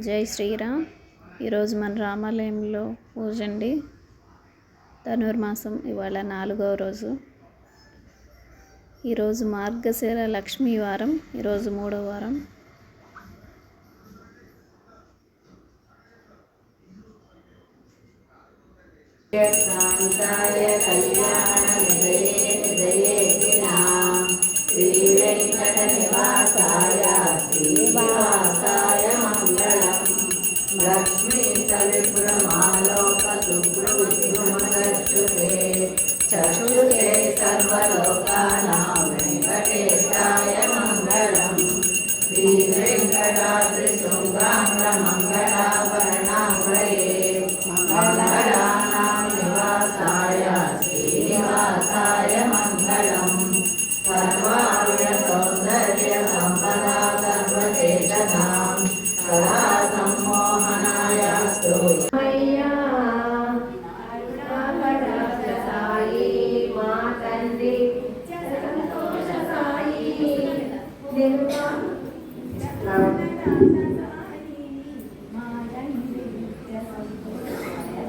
జై శ్రీరామ్. ఈరోజు మన రామాలయంలో పూజ అండి. ధనుర్మాసం ఇవాళ 4వ రోజు. ఈరోజు మార్గశిర లక్ష్మీ వారం, ఈరోజు 3వ వారం. లక్ష్మీ సవిపురమాలోక సుబ్రహ్మణ్యే చక్షుషే సర్వలోకానాం వెంకటేశాయ మంగళం. శ్రీ వెంకటాద్రి శృంగాంగ మంగళాభరణాభయే మంగళానాం నివాసాయ శ్రీనివాసాయ మంగళం. సర్వార్య సౌందర్య సంపదా సర్వచేతనాం సదా సమ్మోహనాయాస్తు. సాయి మా తండ్రి సంతోష సాయి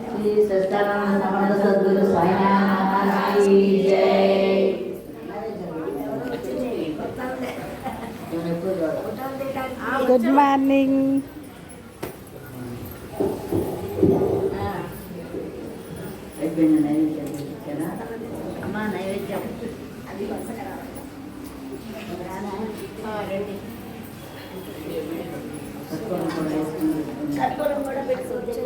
శ్రీ సత్యానంద సమర్థ సద్గురు సాయి జై. Good morning. అయిపోయింది నైవేద్యం కదా అమ్మ, నైవేద్యం అది కర్పూరం కూడా పెట్టుకోవచ్చు.